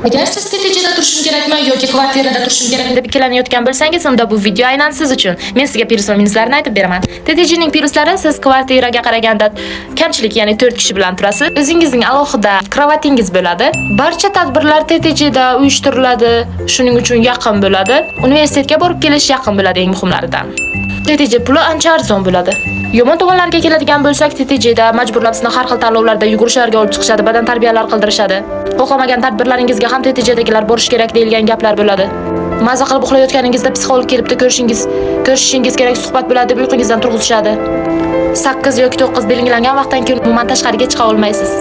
Agar siz TTJda turishim kerakmi yoki kvartirada turishim kerakmi deb ikkilanayotgan bo'lsangiz, unda bu video aynan siz uchun. Men sizga plyus va minuslarini aytib beraman. TTJning plyuslari siz kvartiraga qaraganda kamchilik, ya'ni 4 kishi bilan turasiz. O'zingizning alohida kravatingiz bo'ladi. Barcha tadbirlar TTJda uyushtiriladi, shuning uchun yaqin bo'ladi. Universitetga borib kelish yaqin bo'ladi eng muhimlaridan. TTJ puli ancha arzon bo'ladi. Yomon tomonlarga keladigan bo'lsak, TTJda majburlab sizni har xil tanlovlarda yugurishlarga olib chiqishadi, badan tarbiyalar qildirishadi. Xohlamagan tadbirlaringizga ham TTJdagilar borish kerak deyilgan gaplar bo'ladi. Maza qilib uxlayotganingizda psixolog kelibdi, ko'rishishingiz kerak, suhbat bo'ladi deb uyqungizdan turg'izishadi. 8 yoki 9 belgilangan vaqtdan keyin umuman tashqariga chiqa olmaysiz.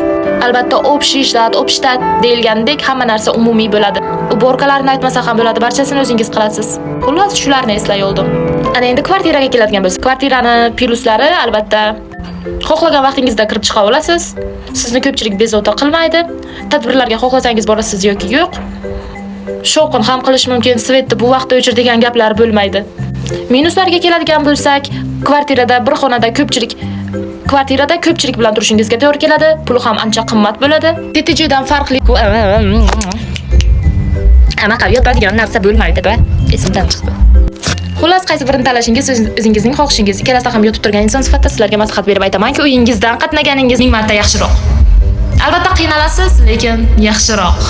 Albatta, общий штат deyilgandek hamma narsa umumiy bo'ladi. Uborkalarni aytmasa ham bo'ladi, barchasini o'zingiz qilasiz. Xullas, shularni eslay oldim. Ana endi kvartiraga keladigan bo'lsak, kvartirani plyuslari albatta xohlagan vaqtingizda kirib chiqa olasiz. Sizni ko'pchilik bezovta qilmaydi. Tadbirlarga xohlasangiz borasiz yoki yo'q. Shovqin ham qilish mumkin, svetni bu vaqtda o'chir degan gaplar bo'lmaydi. Minuslarga keladigan bo'lsak, kvartirada bir xonada ko'pchilik bilan turishingizga to'g'ri keladi. Puli ham ancha qimmat bo'ladi. TTJdan farqli anaqa yotadigan narsa bo'lmaydi-da. Esimdan chiqdi. Xullas, qaysi birini tanlashingiz o'zingizning xohishingiz. Ikkalasida ham yotib turgan inson sifatida sizlarga maslahat berib aytamanki, uyingizdan qatnaganingiz ming marta yaxshiroq. Albatta qiynalasiz, lekin yaxshiroq.